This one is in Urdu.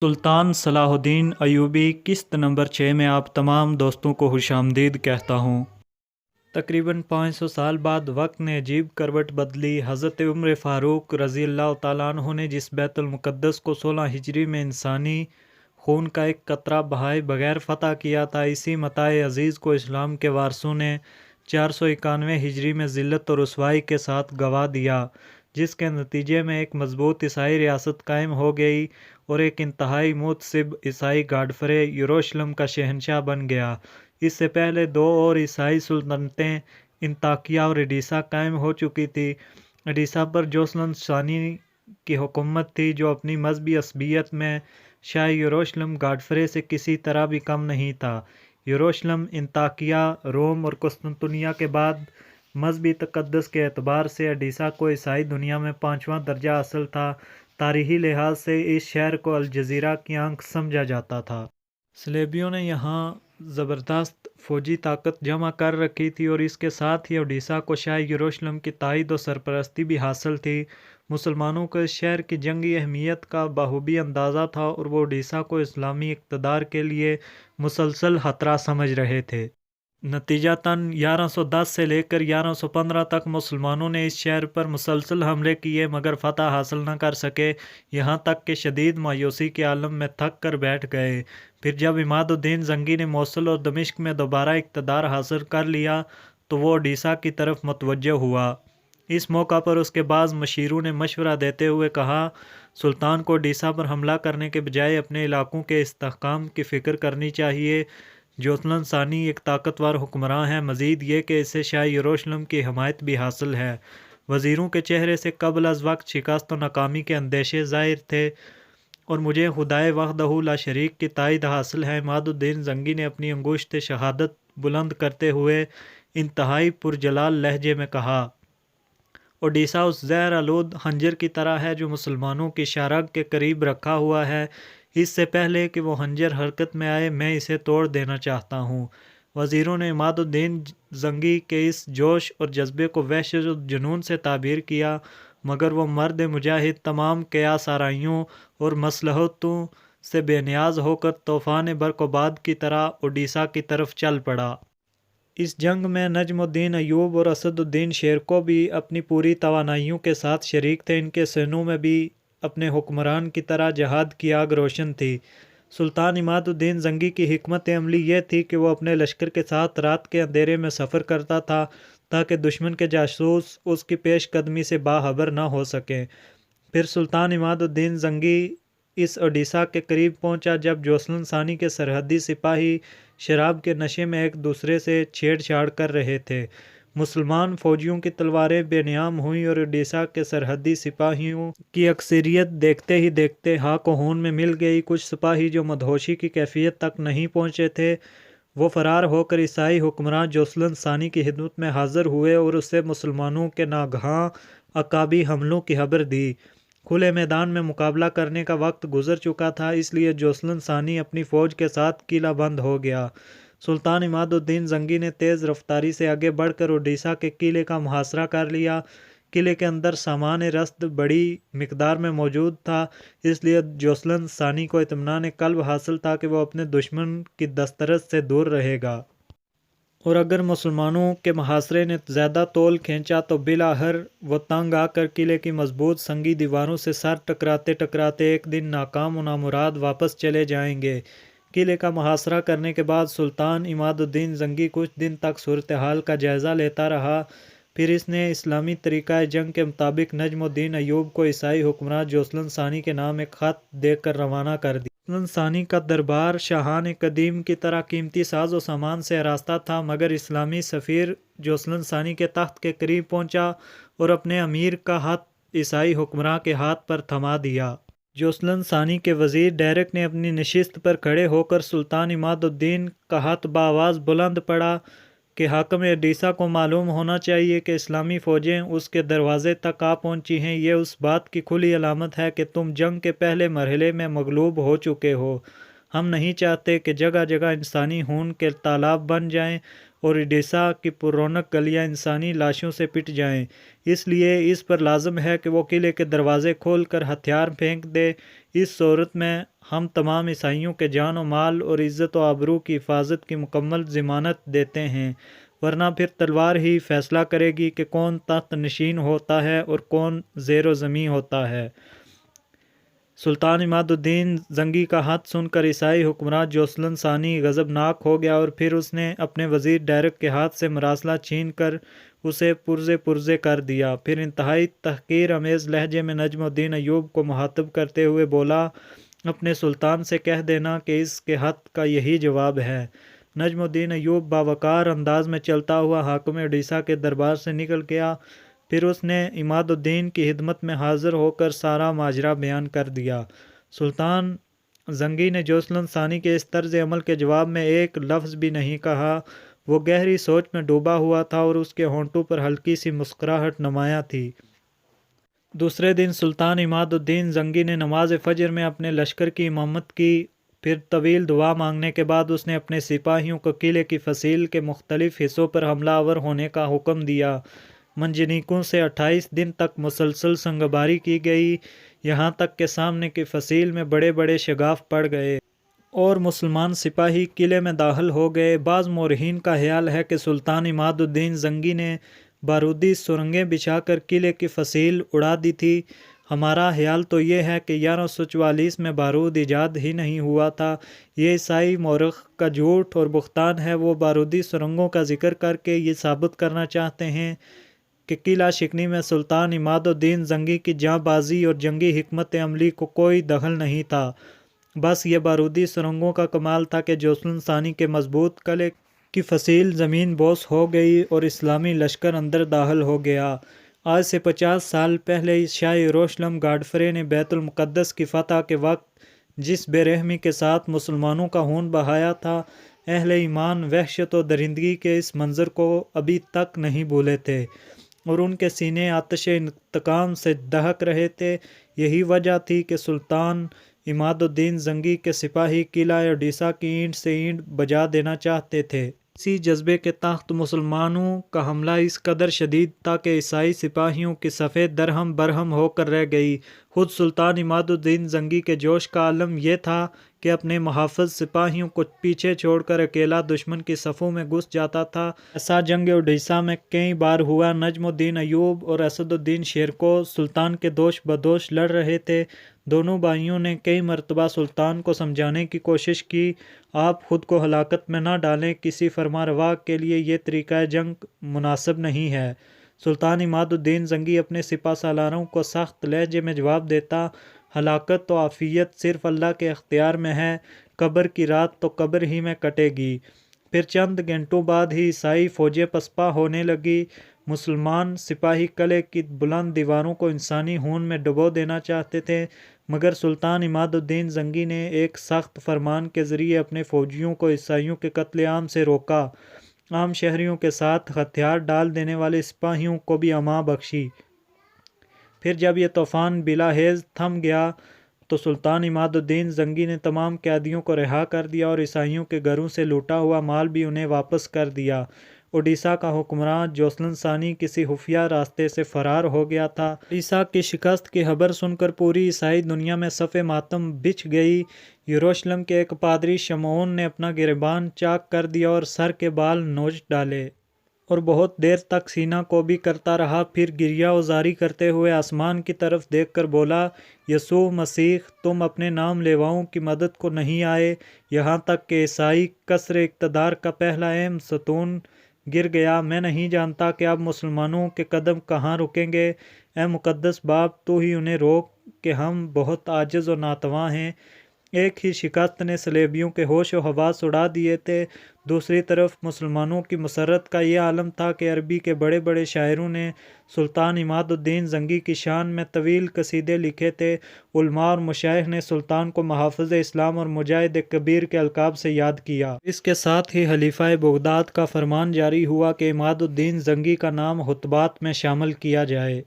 سلطان صلاح الدین ایوبی قسط نمبر 6 میں آپ تمام دوستوں کو خوش آمدید کہتا ہوں۔ تقریباً 500 سال بعد وقت نے عجیب کروٹ بدلی۔ حضرت عمر فاروق رضی اللہ تعالیٰ عنہ نے جس بیت المقدس کو 16 ہجری میں انسانی خون کا ایک قطرہ بہائے بغیر فتح کیا تھا، اسی متاع عزیز کو اسلام کے وارثوں نے 491 ہجری میں ذلت و رسوائی کے ساتھ گنوا دیا، جس کے نتیجے میں ایک مضبوط عیسائی ریاست قائم ہو گئی اور ایک انتہائی متعصب عیسائی گاڈفرے یروشلم کا شہنشاہ بن گیا۔ اس سے پہلے دو اور عیسائی سلطنتیں انطاکیہ اور ایڈیسا قائم ہو چکی تھی۔ ایڈیسا پر جوسلن ثانی کی حکومت تھی، جو اپنی مذہبی عصبیت میں شاہ یروشلم گاڈفرے سے کسی طرح بھی کم نہیں تھا۔ یروشلم، انطاکیہ، روم اور قسطنطنیہ کے بعد مذہبی تقدس کے اعتبار سے ایڈیسا کو عیسائی دنیا میں 5واں درجہ حاصل تھا۔ تاریخی لحاظ سے اس شہر کو الجزیرہ کی آنکھ سمجھا جاتا تھا۔ صلیبیوں نے یہاں زبردست فوجی طاقت جمع کر رکھی تھی اور اس کے ساتھ ہی اوڈیسا کو شاہ یروشلم کی تائید و سرپرستی بھی حاصل تھی۔ مسلمانوں کو اس شہر کی جنگی اہمیت کا بخوبی اندازہ تھا اور وہ اوڈیسا کو اسلامی اقتدار کے لیے مسلسل خطرہ سمجھ رہے تھے۔ نتیجتاً 1110 سے لے کر 1115 تک مسلمانوں نے اس شہر پر مسلسل حملے کیے مگر فتح حاصل نہ کر سکے، یہاں تک کہ شدید مایوسی کے عالم میں تھک کر بیٹھ گئے۔ پھر جب عماد الدین زنگی نے موصل اور دمشق میں دوبارہ اقتدار حاصل کر لیا تو وہ اوڈیسا کی طرف متوجہ ہوا۔ اس موقع پر اس کے بعض مشیروں نے مشورہ دیتے ہوئے کہا، سلطان کو اوڈیسا پر حملہ کرنے کے بجائے اپنے علاقوں کے استحکام کی فکر کرنی چاہیے۔ جوسلن ثانی ایک طاقتور حکمراں ہے، مزید یہ کہ اسے شاہ یروشلم کی حمایت بھی حاصل ہے۔ وزیروں کے چہرے سے قبل از وقت شکست و ناکامی کے اندیشے ظاہر تھے اور مجھے خدائے وحدہ لا شریک کی تائید حاصل ہے۔ عماد الدین زنگی نے اپنی انگشت شہادت بلند کرتے ہوئے انتہائی پرجلال لہجے میں کہا، اوڈیسا اس زہر آلود خنجر کی طرح ہے جو مسلمانوں کی شہرگ کے قریب رکھا ہوا ہے۔ اس سے پہلے کہ وہ خنجر حرکت میں آئے میں اسے توڑ دینا چاہتا ہوں۔ وزیروں نے عماد الدین زنگی کے اس جوش اور جذبے کو وحشت و جنون سے تعبیر کیا، مگر وہ مرد مجاہد تمام قیاس آرائیوں اور مصلحتوں سے بے نیاز ہو کر طوفان برق و باد کی طرح اوڈیسا کی طرف چل پڑا۔ اس جنگ میں نجم الدین ایوب اور اسد الدین شیرکو بھی اپنی پوری توانائیوں کے ساتھ شریک تھے۔ ان کے سینوں میں بھی اپنے حکمران کی طرح جہاد کی آگ روشن تھی۔ سلطان عماد الدین زنگی کی حکمت عملی یہ تھی کہ وہ اپنے لشکر کے ساتھ رات کے اندھیرے میں سفر کرتا تھا تاکہ دشمن کے جاسوس اس کی پیش قدمی سے باخبر نہ ہو سکیں۔ پھر سلطان عماد الدین زنگی اس اوڈیسا کے قریب پہنچا جب جوسلن ثانی کے سرحدی سپاہی شراب کے نشے میں ایک دوسرے سے چھیڑ چھاڑ کر رہے تھے۔ مسلمان فوجیوں کی تلواریں بے نیام ہوئیں اور اوڈیسا کے سرحدی سپاہیوں کی اکثریت دیکھتے ہی دیکھتے ہاک و ہون میں مل گئی۔ کچھ سپاہی جو مدہوشی کی کیفیت تک نہیں پہنچے تھے وہ فرار ہو کر عیسائی حکمراں جوسلن ثانی کی خدمت میں حاضر ہوئے اور اسے مسلمانوں کے ناگہاں عقابی حملوں کی خبر دی۔ کھلے میدان میں مقابلہ کرنے کا وقت گزر چکا تھا، اس لیے جوسلن ثانی اپنی فوج کے ساتھ قلعہ بند ہو گیا۔ سلطان عماد الدین زنگی نے تیز رفتاری سے آگے بڑھ کر اوڈیسا کے قلعے کا محاصرہ کر لیا۔ قلعے کے اندر سامان رسد بڑی مقدار میں موجود تھا، اس لیے جوسلن ثانی کو اطمینان قلب حاصل تھا کہ وہ اپنے دشمن کی دسترس سے دور رہے گا، اور اگر مسلمانوں کے محاصرے نے زیادہ طول کھینچا تو بالآخر وہ تنگ آ کر قلعے کی مضبوط سنگی دیواروں سے سر ٹکراتے ٹکراتے ایک دن ناکام و نامراد واپس چلے جائیں گے۔ قلعے کا محاصرہ کرنے کے بعد سلطان عماد الدین زنگی کچھ دن تک صورتحال کا جائزہ لیتا رہا، پھر اس نے اسلامی طریقہ جنگ کے مطابق نجم الدین ایوب کو عیسائی حکمراں جوسلن ثانی کے نام ایک خط دے کر روانہ کر دیا۔ جوسلن ثانی کا دربار شاہان قدیم کی طرح قیمتی ساز و سامان سے آراستہ تھا، مگر اسلامی سفیر جوسلن ثانی کے تخت کے قریب پہنچا اور اپنے امیر کا ہاتھ عیسائی حکمراں کے ہاتھ پر تھما دیا۔ جوسلن ثانی کے وزیر ڈیرک نے اپنی نشست پر کھڑے ہو کر سلطان عماد الدین کا ہاتھ بآواز بلند پڑھا کہ حاکم اوڈیسا کو معلوم ہونا چاہیے کہ اسلامی فوجیں اس کے دروازے تک آ پہنچی ہیں۔ یہ اس بات کی کھلی علامت ہے کہ تم جنگ کے پہلے مرحلے میں مغلوب ہو چکے ہو۔ ہم نہیں چاہتے کہ جگہ جگہ انسانی خون کے تالاب بن جائیں اور اڈیسا کی پررونق گلیاں انسانی لاشوں سے پٹ جائیں۔ اس لیے اس پر لازم ہے کہ وہ قلعے کے دروازے کھول کر ہتھیار پھینک دے۔ اس صورت میں ہم تمام عیسائیوں کے جان و مال اور عزت و آبرو کی حفاظت کی مکمل ضمانت دیتے ہیں، ورنہ پھر تلوار ہی فیصلہ کرے گی کہ کون تخت نشین ہوتا ہے اور کون زیر و زمین ہوتا ہے۔ سلطان عماد الدین زنگی کا خط سن کر عیسائی حکمراں جوسلن ثانی غضبناک ہو گیا اور پھر اس نے اپنے وزیر ڈیرک کے ہاتھ سے مراسلہ چھین کر اسے پرزے پرزے کر دیا۔ پھر انتہائی تحقیر آمیز لہجے میں نجم الدین ایوب کو مخاطب کرتے ہوئے بولا، اپنے سلطان سے کہہ دینا کہ اس کے خط کا یہی جواب ہے۔ نجم الدین ایوب باوقار انداز میں چلتا ہوا حاکم اڈیسا کے دربار سے نکل گیا۔ پھر اس نے عماد الدین کی خدمت میں حاضر ہو کر سارا ماجرا بیان کر دیا۔ سلطان زنگی نے جوسلن ثانی کے اس طرز عمل کے جواب میں ایک لفظ بھی نہیں کہا۔ وہ گہری سوچ میں ڈوبا ہوا تھا اور اس کے ہونٹوں پر ہلکی سی مسکراہٹ نمایاں تھی۔ دوسرے دن سلطان عماد الدین زنگی نے نماز فجر میں اپنے لشکر کی امامت کی۔ پھر طویل دعا مانگنے کے بعد اس نے اپنے سپاہیوں کو قلعے کی فصیل کے مختلف حصوں پر حملہ آور ہونے کا حکم دیا۔ منجنیقوں سے 28 دن تک مسلسل سنگباری کی گئی، یہاں تک کہ سامنے کی فصیل میں بڑے بڑے شگاف پڑ گئے اور مسلمان سپاہی قلعے میں داخل ہو گئے۔ بعض مورخین کا خیال ہے کہ سلطان عماد الدین زنگی نے بارودی سرنگیں بچھا کر قلعے کی فصیل اڑا دی تھی۔ ہمارا خیال تو یہ ہے کہ 1144 میں بارود ایجاد ہی نہیں ہوا تھا۔ یہ عیسائی مورخ کا جھوٹ اور بہتان ہے۔ وہ بارودی سرنگوں کا ذکر کر کے یہ ثابت کرنا چاہتے ہیں کہ قلعہ شکنی میں سلطان عماد الدین زنگی کی جاں بازی اور جنگی حکمت عملی کو کوئی دخل نہیں تھا۔ بس یہ بارودی سرنگوں کا کمال تھا کہ جوسلن ثانی کے مضبوط قلعے کی فصیل زمین بوس ہو گئی اور اسلامی لشکر اندر داخل ہو گیا۔ آج سے 50 سال پہلے شاہ یروشلم گاڈفرے نے بیت المقدس کی فتح کے وقت جس بے رحمی کے ساتھ مسلمانوں کا خون بہایا تھا، اہل ایمان وحشت و درندگی کے اس منظر کو ابھی تک نہیں بھولے تھے اور ان کے سینے آتش انتقام سے دہک رہے تھے۔ یہی وجہ تھی کہ سلطان عماد الدین زنگی کے سپاہی قلعہ اڈیسا کی اینٹ سے اینٹ بجا دینا چاہتے تھے۔ اسی جذبے کے تحت مسلمانوں کا حملہ اس قدر شدید تھا کہ عیسائی سپاہیوں کی صفیں درہم برہم ہو کر رہ گئی۔ خود سلطان عماد الدین زنگی کے جوش کا عالم یہ تھا کہ اپنے محافظ سپاہیوں کو پیچھے چھوڑ کر اکیلا دشمن کی صفوں میں گھس جاتا تھا۔ ایسا جنگ اڈیسا میں کئی بار ہوا۔ نجم الدین ایوب اور اسد الدین شیرکو سلطان کے دوش بدوش لڑ رہے تھے۔ دونوں بھائیوں نے کئی مرتبہ سلطان کو سمجھانے کی کوشش کی، آپ خود کو ہلاکت میں نہ ڈالیں، کسی فرمانروا کے لیے یہ طریقہ جنگ مناسب نہیں ہے۔ سلطان عماد الدین زنگی اپنے سپہ سالاروں کو سخت لہجے میں جواب دیتا، ہلاکت و عافیت صرف اللہ کے اختیار میں ہے، قبر کی رات تو قبر ہی میں کٹے گی۔ پھر چند گھنٹوں بعد ہی عیسائی فوجیں پسپا ہونے لگی۔ مسلمان سپاہی قلعے کی بلند دیواروں کو انسانی خون میں ڈبو دینا چاہتے تھے، مگر سلطان عماد الدین زنگی نے ایک سخت فرمان کے ذریعے اپنے فوجیوں کو عیسائیوں کے قتل عام سے روکا۔ عام شہریوں کے ساتھ ہتھیار ڈال دینے والے سپاہیوں کو بھی امان بخشی۔ پھر جب یہ طوفان بلا خیز تھم گیا تو سلطان عماد الدین زنگی نے تمام قیدیوں کو رہا کر دیا اور عیسائیوں کے گھروں سے لوٹا ہوا مال بھی انہیں واپس کر دیا۔ اڈیسا کا حکمران جوسلن ثانی کسی خفیہ راستے سے فرار ہو گیا تھا۔ اڈیسا کی شکست کی خبر سن کر پوری عیسائی دنیا میں صف ماتم بچھ گئی۔ یروشلم کے ایک پادری شمعون نے اپنا گریبان چاک کر دیا اور سر کے بال نوچ ڈالے اور بہت دیر تک سینہ کوبی کرتا رہا۔ پھر گریہ وزاری کرتے ہوئے آسمان کی طرف دیکھ کر بولا، یسوع مسیح، تم اپنے نام لیواؤں کی مدد کو نہیں آئے، یہاں تک کہ عیسائی کثر اقتدار کا پہلا اہم ستون گر گیا۔ میں نہیں جانتا کہ اب مسلمانوں کے قدم کہاں رکیں گے۔ اے مقدس باپ، تو ہی انہیں روک کہ ہم بہت عاجز و ناتواں ہیں۔ ایک ہی شکست نے صلیبیوں کے ہوش و حواس اڑا دیے تھے، دوسری طرف مسلمانوں کی مسرت کا یہ عالم تھا کہ عربی کے بڑے بڑے شاعروں نے سلطان عماد الدین زنگی کی شان میں طویل قصیدے لکھے تھے۔ علماء اور مشائخ نے سلطان کو محافظ اسلام اور مجاہد کبیر کے القاب سے یاد کیا۔ اس کے ساتھ ہی خلیفہ بغداد کا فرمان جاری ہوا کہ عماد الدین زنگی کا نام خطبات میں شامل کیا جائے۔